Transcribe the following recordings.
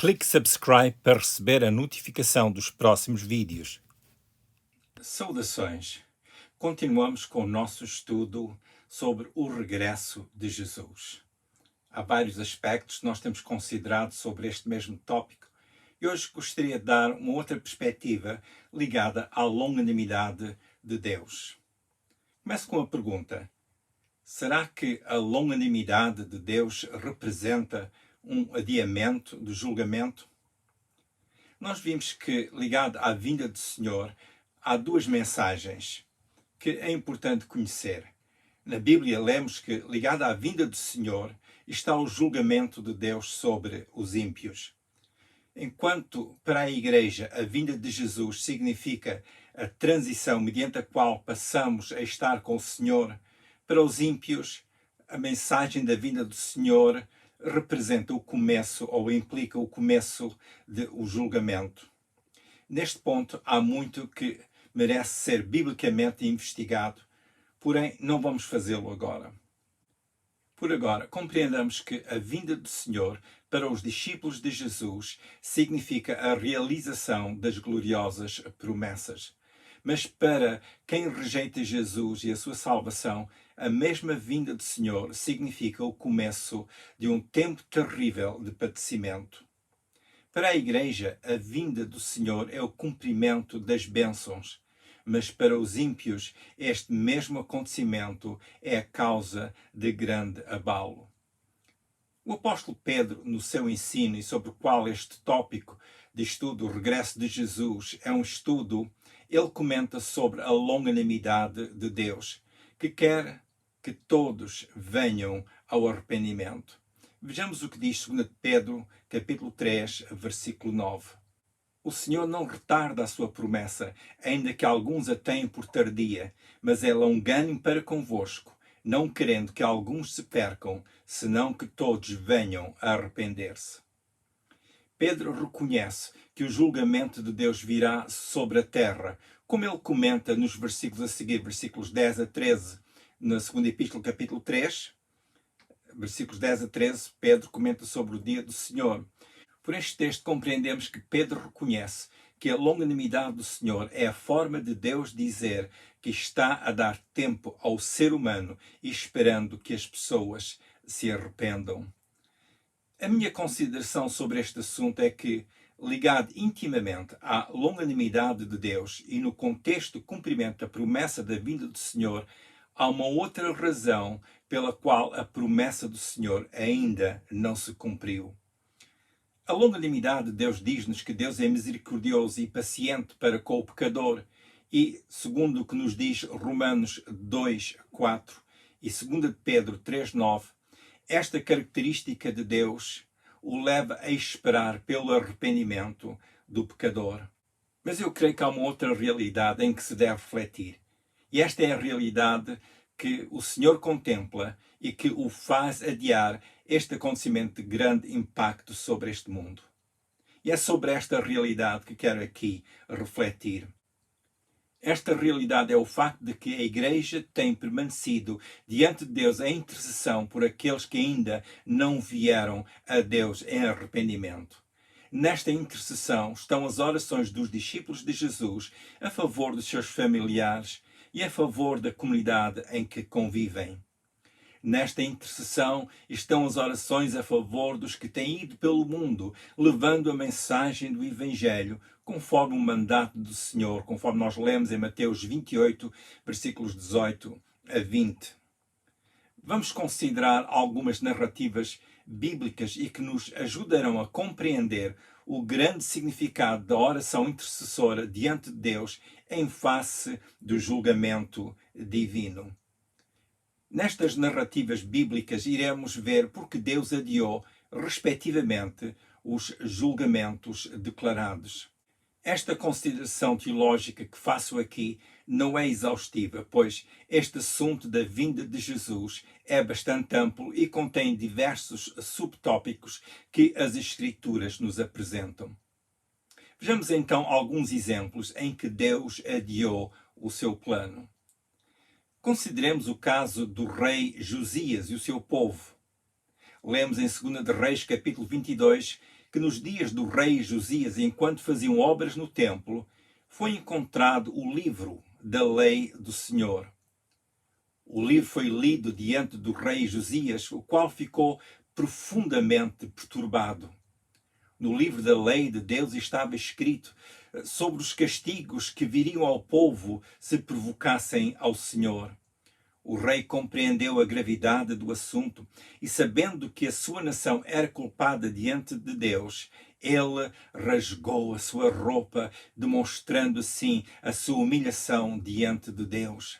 Clique subscribe para receber a notificação dos próximos vídeos. Saudações! Continuamos com o nosso estudo sobre o regresso de Jesus. Há vários aspectos que nós temos considerado sobre este mesmo tópico e hoje gostaria de dar uma outra perspectiva ligada à longanimidade de Deus. Começo com a pergunta: será que a longanimidade de Deus representa um adiamento do julgamento? Nós vimos que, ligado à vinda do Senhor, há duas mensagens que é importante conhecer. Na Bíblia lemos que, ligado à vinda do Senhor, está o julgamento de Deus sobre os ímpios. Enquanto para a Igreja a vinda de Jesus significa a transição mediante a qual passamos a estar com o Senhor, para os ímpios a mensagem da vinda do Senhor representa o começo ou implica o começo do julgamento. Neste ponto há muito que merece ser biblicamente investigado, porém não vamos fazê-lo agora. Por agora, compreendamos que a vinda do Senhor para os discípulos de Jesus significa a realização das gloriosas promessas. Mas para quem rejeita Jesus e a sua salvação, a mesma vinda do Senhor significa o começo de um tempo terrível de padecimento. Para a Igreja, a vinda do Senhor é o cumprimento das bênçãos, mas para os ímpios, este mesmo acontecimento é a causa de grande abalo. O apóstolo Pedro, no seu ensino e sobre o qual este tópico de estudo, o regresso de Jesus, é um estudo, ele comenta sobre a longanimidade de Deus, que quer que todos venham ao arrependimento. Vejamos o que diz 2 Pedro, capítulo 3, versículo 9. O Senhor não retarda a sua promessa, ainda que alguns a tenham por tardia, mas é longânimo para convosco, não querendo que alguns se percam, senão que todos venham a arrepender-se. Pedro reconhece que o julgamento de Deus virá sobre a terra, como ele comenta nos versículos a seguir, versículos 10 a 13, na segunda epístola, capítulo 3, versículos 10 a 13, Pedro comenta sobre o dia do Senhor. Por este texto compreendemos que Pedro reconhece que a longanimidade do Senhor é a forma de Deus dizer que está a dar tempo ao ser humano e esperando que as pessoas se arrependam. A minha consideração sobre este assunto é que, ligado intimamente à longanimidade de Deus e no contexto do cumprimento da promessa da vinda do Senhor, há uma outra razão pela qual a promessa do Senhor ainda não se cumpriu. A longanimidade de Deus diz-nos que Deus é misericordioso e paciente para com o pecador e, segundo o que nos diz Romanos 2, 4 e 2 Pedro 3, 9, esta característica de Deus o leva a esperar pelo arrependimento do pecador. Mas eu creio que há uma outra realidade em que se deve refletir. E esta é a realidade que o Senhor contempla e que o faz adiar este acontecimento de grande impacto sobre este mundo. E é sobre esta realidade que quero aqui refletir. Esta realidade é o facto de que a Igreja tem permanecido diante de Deus em intercessão por aqueles que ainda não vieram a Deus em arrependimento. Nesta intercessão estão as orações dos discípulos de Jesus a favor dos seus familiares e a favor da comunidade em que convivem. Nesta intercessão estão as orações a favor dos que têm ido pelo mundo, levando a mensagem do Evangelho, conforme o mandato do Senhor, conforme nós lemos em Mateus 28, versículos 18 a 20. Vamos considerar algumas narrativas bíblicas e que nos ajudarão a compreender o grande significado da oração intercessora diante de Deus em face do julgamento divino. Nestas narrativas bíblicas iremos ver porque Deus adiou, respectivamente, os julgamentos declarados. Esta consideração teológica que faço aqui não é exaustiva, pois este assunto da vinda de Jesus é bastante amplo e contém diversos subtópicos que as Escrituras nos apresentam. Vejamos então alguns exemplos em que Deus adiou o seu plano. Consideremos o caso do rei Josias e o seu povo. Lemos em 2 de Reis, capítulo 22, que nos dias do rei Josias, enquanto faziam obras no templo, foi encontrado o livro da lei do Senhor. O livro foi lido diante do rei Josias, o qual ficou profundamente perturbado. No livro da lei de Deus estava escrito sobre os castigos que viriam ao povo se provocassem ao Senhor. O rei compreendeu a gravidade do assunto e, sabendo que a sua nação era culpada diante de Deus, ele rasgou a sua roupa, demonstrando assim a sua humilhação diante de Deus.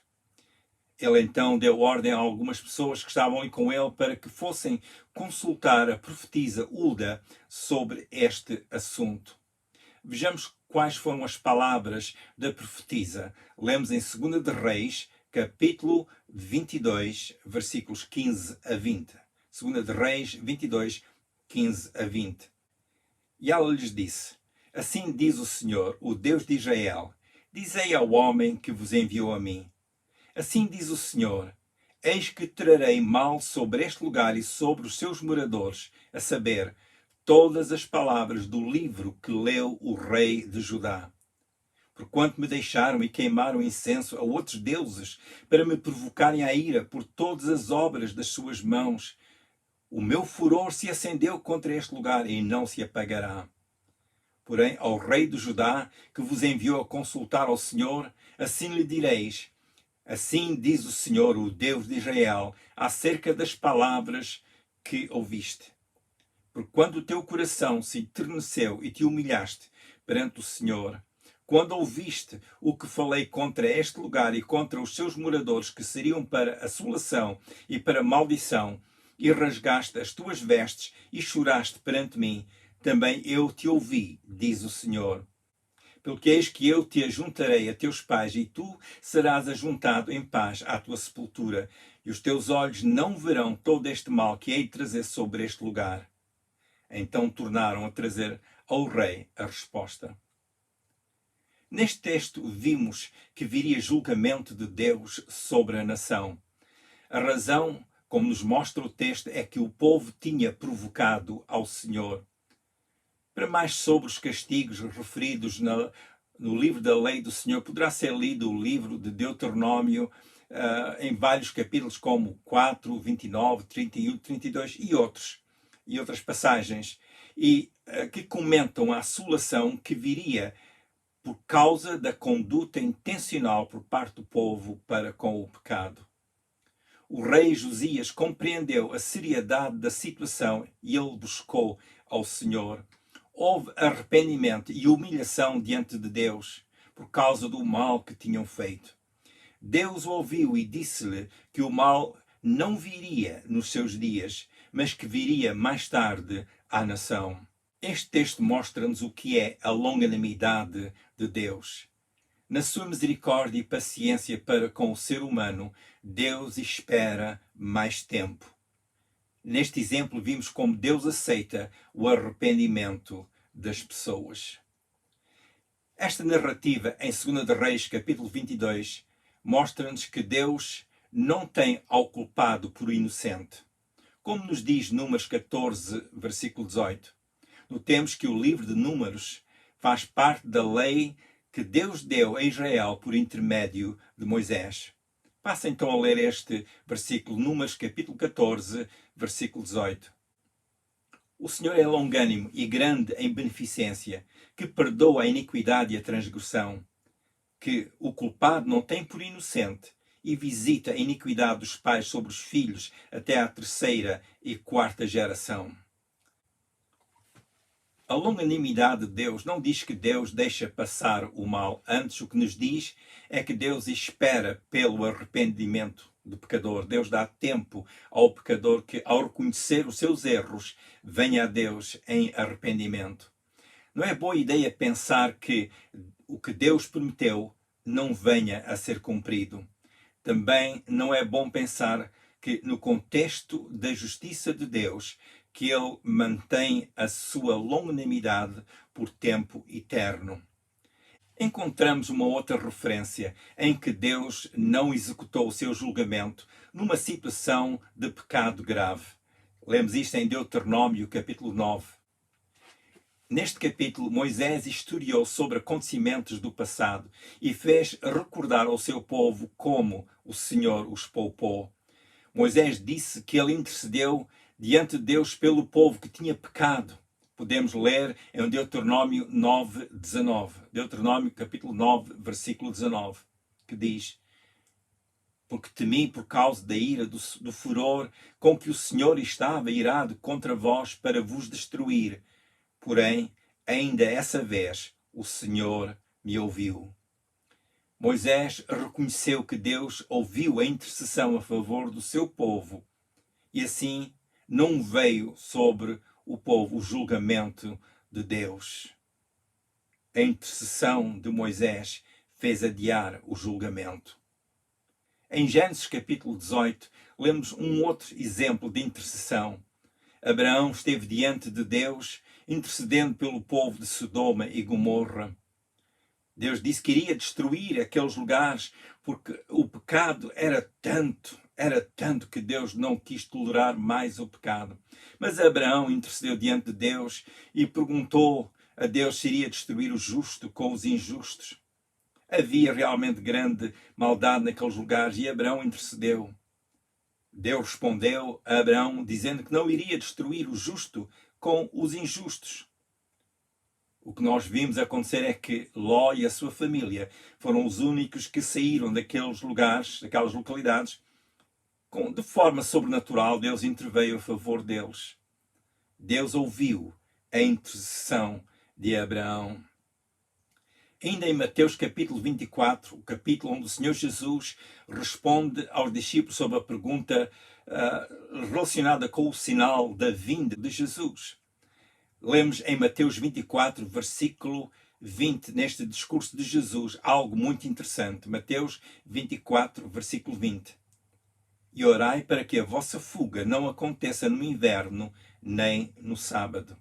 Ele então deu ordem a algumas pessoas que estavam aí com ele para que fossem consultar a profetisa Hulda sobre este assunto. Vejamos quais foram as palavras da profetisa. Lemos em 2 de Reis, capítulo 22, versículos 15 a 20. 2 de Reis 22, 15 a 20. E ela lhes disse: Assim diz o Senhor, o Deus de Israel, dizei ao homem que vos enviou a mim. Assim diz o Senhor, eis que trarei mal sobre este lugar e sobre os seus moradores, a saber, todas as palavras do livro que leu o rei de Judá. Porquanto me deixaram e queimaram incenso a outros deuses, para me provocarem a ira por todas as obras das suas mãos, o meu furor se acendeu contra este lugar e não se apagará. Porém, ao rei de Judá, que vos enviou a consultar ao Senhor, assim lhe direis: Assim diz o Senhor, o Deus de Israel, acerca das palavras que ouviste. Porque quando o teu coração se enterneceu e te humilhaste perante o Senhor, quando ouviste o que falei contra este lugar e contra os seus moradores, que seriam para assolação e para maldição, e rasgaste as tuas vestes e choraste perante mim, também eu te ouvi, diz o Senhor. Pelo que eis que eu te ajuntarei a teus pais, e tu serás ajuntado em paz à tua sepultura, e os teus olhos não verão todo este mal que hei de trazer sobre este lugar. Então tornaram a trazer ao rei a resposta. Neste texto vimos que viria julgamento de Deus sobre a nação. A razão, como nos mostra o texto, é que o povo tinha provocado ao Senhor. Para mais sobre os castigos referidos no livro da lei do Senhor, poderá ser lido o livro de Deuteronômio em vários capítulos, como 4, 29, 31, 32 e outras passagens, e que comentam a assolação que viria por causa da conduta intencional por parte do povo para com o pecado. O rei Josias compreendeu a seriedade da situação e ele buscou ao Senhor. Houve arrependimento e humilhação diante de Deus por causa do mal que tinham feito. Deus o ouviu e disse-lhe que o mal não viria nos seus dias, mas que viria mais tarde à nação. Este texto mostra-nos o que é a longanimidade de Deus. Na sua misericórdia e paciência para com o ser humano, Deus espera mais tempo. Neste exemplo, vimos como Deus aceita o arrependimento das pessoas. Esta narrativa, em 2 de Reis, capítulo 22, mostra-nos que Deus não tem ao culpado por inocente. Como nos diz Números 14, versículo 18. Notemos que o livro de Números faz parte da lei que Deus deu a Israel por intermédio de Moisés. Passa então a ler este versículo, Números capítulo 14, versículo 18. O Senhor é longânimo e grande em beneficência, que perdoa a iniquidade e a transgressão, que o culpado não tem por inocente, e visita a iniquidade dos pais sobre os filhos até à 3ª e 4ª geração. A longanimidade de Deus não diz que Deus deixa passar o mal. Antes, o que nos diz é que Deus espera pelo arrependimento do pecador. Deus dá tempo ao pecador que, ao reconhecer os seus erros, venha a Deus em arrependimento. Não é boa ideia pensar que o que Deus prometeu não venha a ser cumprido. Também não é bom pensar que, no contexto da justiça de Deus, que ele mantém a sua longanimidade por tempo eterno. Encontramos uma outra referência em que Deus não executou o seu julgamento numa situação de pecado grave. Lemos isto em Deuteronômio, capítulo 9. Neste capítulo, Moisés historiou sobre acontecimentos do passado e fez recordar ao seu povo como o Senhor os poupou. Moisés disse que ele intercedeu diante de Deus pelo povo que tinha pecado. Podemos ler em Deuteronômio 9:19. Deuteronômio capítulo 9, versículo 19, que diz: porque temi por causa da ira do furor com que o Senhor estava irado contra vós para vos destruir. Porém, ainda essa vez, o Senhor me ouviu. Moisés reconheceu que Deus ouviu a intercessão a favor do seu povo e assim não veio sobre o povo o julgamento de Deus. A intercessão de Moisés fez adiar o julgamento. Em Gênesis capítulo 18, lemos um outro exemplo de intercessão. Abraão esteve diante de Deus, intercedendo pelo povo de Sodoma e Gomorra. Deus disse que iria destruir aqueles lugares porque o pecado era tanto que Deus não quis tolerar mais o pecado. Mas Abraão intercedeu diante de Deus e perguntou a Deus se iria destruir o justo com os injustos. Havia realmente grande maldade naqueles lugares e Abraão intercedeu. Deus respondeu a Abraão dizendo que não iria destruir o justo com os injustos. O que nós vimos acontecer é que Ló e a sua família foram os únicos que saíram daqueles lugares, daquelas localidades. De forma sobrenatural, Deus interveio a favor deles. Deus ouviu a intercessão de Abraão. Ainda em Mateus capítulo 24, o capítulo onde o Senhor Jesus responde aos discípulos sobre a pergunta relacionada com o sinal da vinda de Jesus. Lemos em Mateus 24, versículo 20, neste discurso de Jesus, algo muito interessante. Mateus 24, versículo 20. E orai para que a vossa fuga não aconteça no inverno, nem no sábado.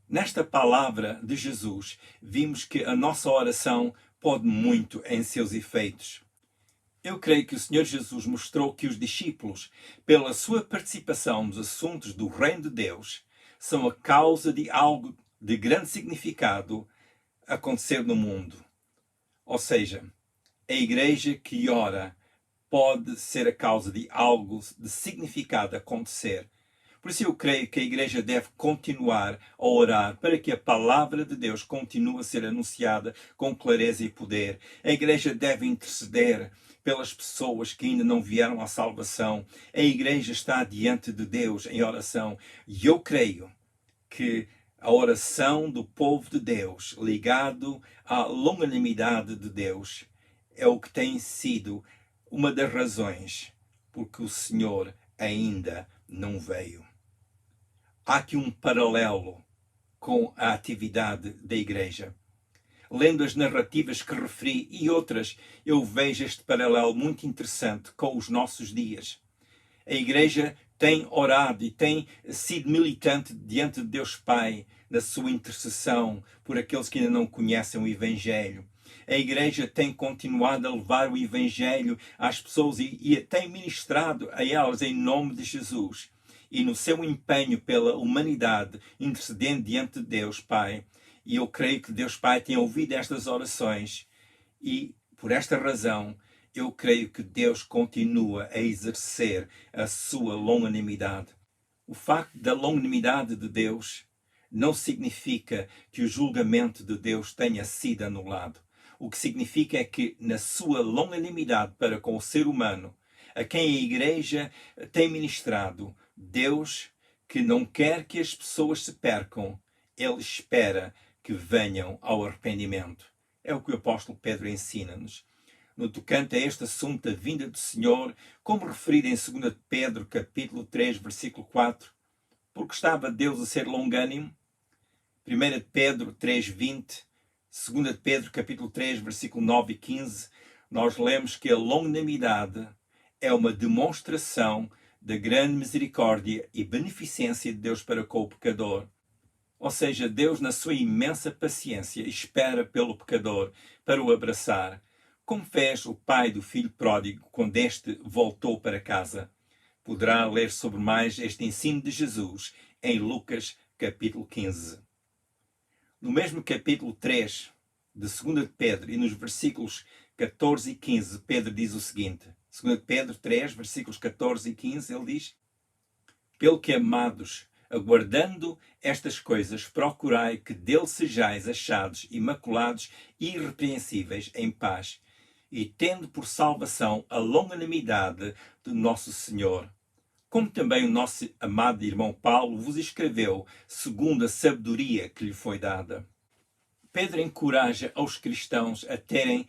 Nesta palavra de Jesus, vimos que a nossa oração pode muito em seus efeitos. Eu creio que o Senhor Jesus mostrou que os discípulos, pela sua participação nos assuntos do reino de Deus, são a causa de algo de grande significado acontecer no mundo. Ou seja, a igreja que ora pode ser a causa de algo de significado acontecer. Por isso eu creio que a igreja deve continuar a orar para que a palavra de Deus continue a ser anunciada com clareza e poder. A igreja deve interceder pelas pessoas que ainda não vieram à salvação. A igreja está diante de Deus em oração. E eu creio que a oração do povo de Deus, ligado à longanimidade de Deus, é o que tem sido uma das razões porque o Senhor ainda não veio. Há aqui um paralelo com a atividade da igreja. Lendo as narrativas que referi e outras, eu vejo este paralelo muito interessante com os nossos dias. A igreja tem orado e tem sido militante diante de Deus Pai na sua intercessão por aqueles que ainda não conhecem o Evangelho. A igreja tem continuado a levar o Evangelho às pessoas e tem ministrado a elas em nome de Jesus. E no seu empenho pela humanidade, intercedendo diante de Deus Pai. E eu creio que Deus Pai tem ouvido estas orações e, por esta razão, eu creio que Deus continua a exercer a sua longanimidade. O facto da longanimidade de Deus não significa que o julgamento de Deus tenha sido anulado. O que significa é que, na sua longanimidade para com o ser humano, a quem a igreja tem ministrado, Deus, que não quer que as pessoas se percam, Ele espera que venham ao arrependimento. É o que o apóstolo Pedro ensina-nos. No tocante a este assunto da vinda do Senhor, como referido em 2 Pedro, capítulo 3, versículo 4, porque estava Deus a ser longânimo? 1 Pedro 3, 20, 2 Pedro, capítulo 3, versículo 9 e 15, nós lemos que a longanimidade é uma demonstração da grande misericórdia e beneficência de Deus para com o pecador. Ou seja, Deus, na sua imensa paciência, espera pelo pecador para o abraçar, como fez o pai do filho pródigo quando este voltou para casa. Poderá ler sobre mais este ensino de Jesus em Lucas, capítulo 15. No mesmo capítulo 3 de 2 de Pedro e nos versículos 14 e 15, Pedro diz o seguinte. 2 de Pedro 3, versículos 14 e 15, ele diz: Pelo que, amados, aguardando estas coisas, procurai que dele sejais achados imaculados e irrepreensíveis em paz, e tendo por salvação a longanimidade do nosso Senhor. Como também o nosso amado irmão Paulo vos escreveu, segundo a sabedoria que lhe foi dada. Pedro encoraja os cristãos a terem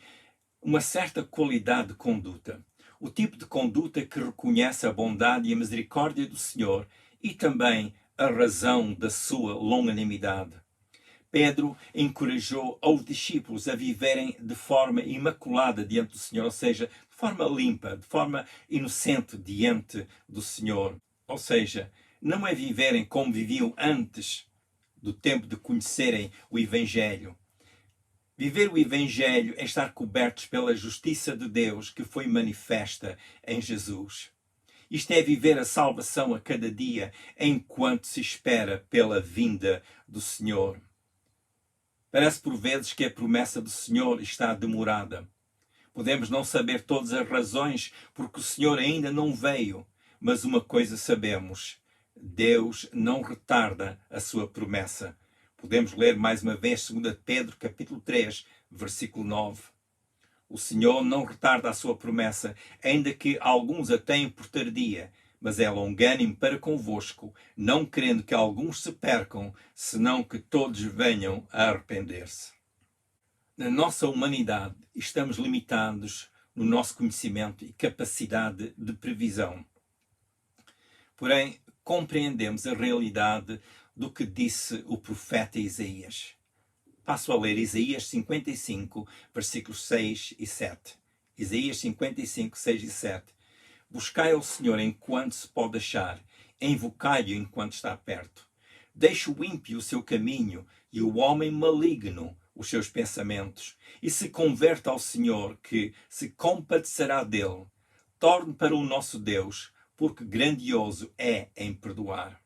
uma certa qualidade de conduta. O tipo de conduta que reconhece a bondade e a misericórdia do Senhor e também a razão da sua longanimidade. Pedro encorajou os discípulos a viverem de forma imaculada diante do Senhor, ou seja, de forma limpa, de forma inocente diante do Senhor. Ou seja, não é viverem como viviam antes do tempo de conhecerem o Evangelho. Viver o Evangelho é estar cobertos pela justiça de Deus que foi manifesta em Jesus. Isto é viver a salvação a cada dia enquanto se espera pela vinda do Senhor. Parece por vezes que a promessa do Senhor está demorada. Podemos não saber todas as razões porque o Senhor ainda não veio, mas uma coisa sabemos: Deus não retarda a sua promessa. Podemos ler mais uma vez 2 Pedro capítulo 3, versículo 9. O Senhor não retarda a sua promessa, ainda que alguns a tenham por tardia, mas é longânimo para convosco, não querendo que alguns se percam, senão que todos venham a arrepender-se. Na nossa humanidade, estamos limitados no nosso conhecimento e capacidade de previsão. Porém, compreendemos a realidade do que disse o profeta Isaías. Passo a ler Isaías 55, versículos 6 e 7. Isaías 55, 6 e 7. Buscai ao Senhor enquanto se pode achar, invocai-o enquanto está perto. Deixe o ímpio o seu caminho e o homem maligno os seus pensamentos, e se converta ao Senhor, que se compadecerá dele. Torne para o nosso Deus, porque grandioso é em perdoar.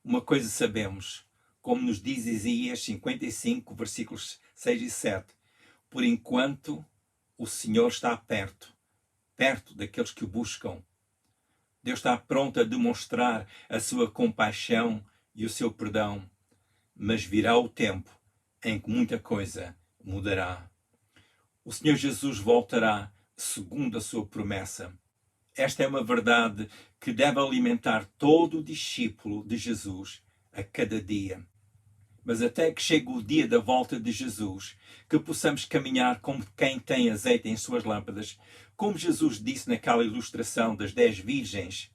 Uma coisa sabemos, como nos diz Isaías 55, versículos 6 e 7. Por enquanto, o Senhor está perto daqueles que o buscam. Deus está pronto a demonstrar a sua compaixão e o seu perdão. Mas virá o tempo em que muita coisa mudará. O Senhor Jesus voltará segundo a sua promessa. Esta é uma verdade que deve alimentar todo o discípulo de Jesus a cada dia. Mas até que chegue o dia da volta de Jesus, que possamos caminhar como quem tem azeite em suas lâmpadas, como Jesus disse naquela ilustração das 10 virgens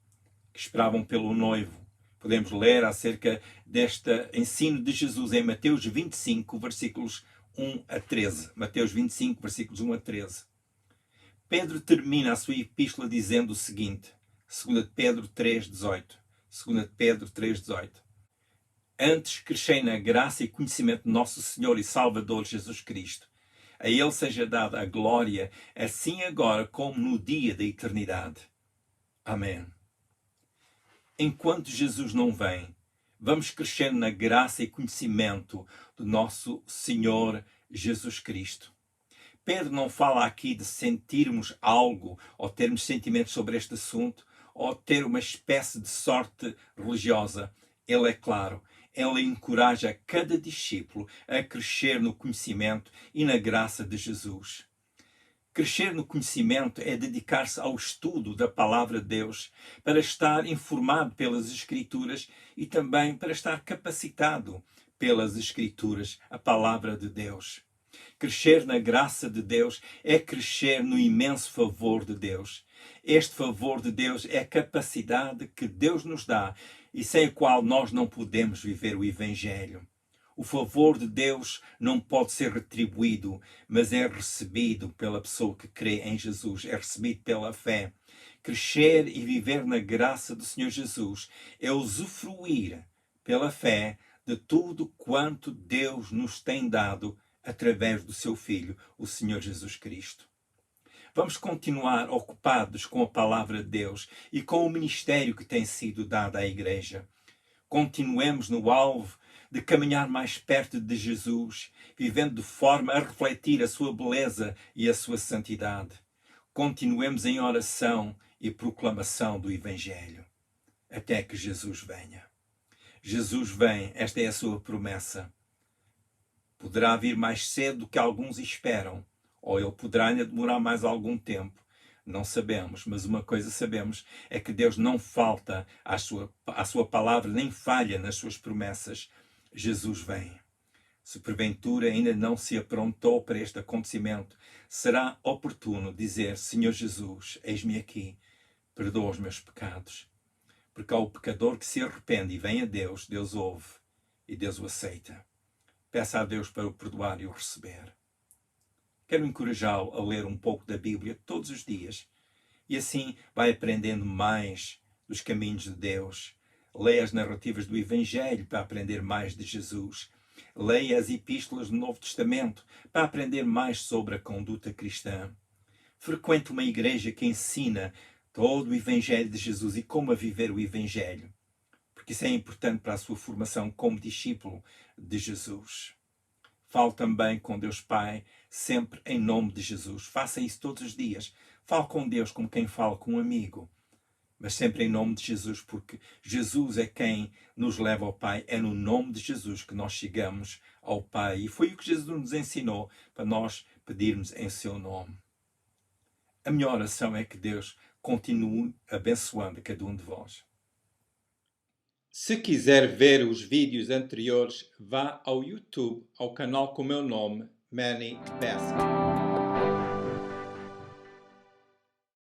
que esperavam pelo noivo. Podemos ler acerca deste ensino de Jesus em Mateus 25, versículos 1 a 13. Mateus 25, versículos 1 a 13. Pedro termina a sua epístola dizendo o seguinte, 2 Pedro 3, 18. 2 Pedro 3, 18. Antes crescei na graça e conhecimento de nosso Senhor e Salvador Jesus Cristo. A Ele seja dada a glória, assim agora como no dia da eternidade. Amém. Enquanto Jesus não vem, vamos crescendo na graça e conhecimento do nosso Senhor Jesus Cristo. Pedro não fala aqui de sentirmos algo ou termos sentimentos sobre este assunto ou ter uma espécie de sorte religiosa. Ele é claro, ele encoraja cada discípulo a crescer no conhecimento e na graça de Jesus. Crescer no conhecimento é dedicar-se ao estudo da palavra de Deus para estar informado pelas Escrituras e também para estar capacitado pelas Escrituras, a palavra de Deus. Crescer na graça de Deus é crescer no imenso favor de Deus. Este favor de Deus é a capacidade que Deus nos dá e sem a qual nós não podemos viver o Evangelho. O favor de Deus não pode ser retribuído, mas é recebido pela pessoa que crê em Jesus, é recebido pela fé. Crescer e viver na graça do Senhor Jesus é usufruir pela fé de tudo quanto Deus nos tem dado através do seu Filho, o Senhor Jesus Cristo. Vamos continuar ocupados com a palavra de Deus e com o ministério que tem sido dado à Igreja. Continuemos no alvo de caminhar mais perto de Jesus, vivendo de forma a refletir a sua beleza e a sua santidade. Continuemos em oração e proclamação do Evangelho, até que Jesus venha. Jesus vem, esta é a sua promessa. Poderá vir mais cedo do que alguns esperam, ou ele poderá ainda demorar mais algum tempo. Não sabemos, mas uma coisa sabemos é que Deus não falta à sua palavra, nem falha nas suas promessas. Jesus vem. Se porventura ainda não se aprontou para este acontecimento, será oportuno dizer: Senhor Jesus, eis-me aqui, perdoa os meus pecados. Porque ao pecador que se arrepende e vem a Deus, Deus ouve e Deus o aceita. Peça a Deus para o perdoar e o receber. Quero encorajá-lo a ler um pouco da Bíblia todos os dias e assim vai aprendendo mais dos caminhos de Deus. Leia as narrativas do Evangelho para aprender mais de Jesus. Leia as epístolas do Novo Testamento para aprender mais sobre a conduta cristã. Frequente uma igreja que ensina todo o Evangelho de Jesus e como a viver o Evangelho, porque isso é importante para a sua formação como discípulo de Jesus. Fale também com Deus Pai, sempre em nome de Jesus. Faça isso todos os dias. Fale com Deus como quem fala com um amigo, mas sempre em nome de Jesus, porque Jesus é quem nos leva ao Pai. É no nome de Jesus que nós chegamos ao Pai. E foi o que Jesus nos ensinou para nós pedirmos em seu nome. A minha oração é que Deus continue abençoando cada um de vós. Se quiser ver os vídeos anteriores, vá ao YouTube, ao canal com o meu nome, Manny Bessa.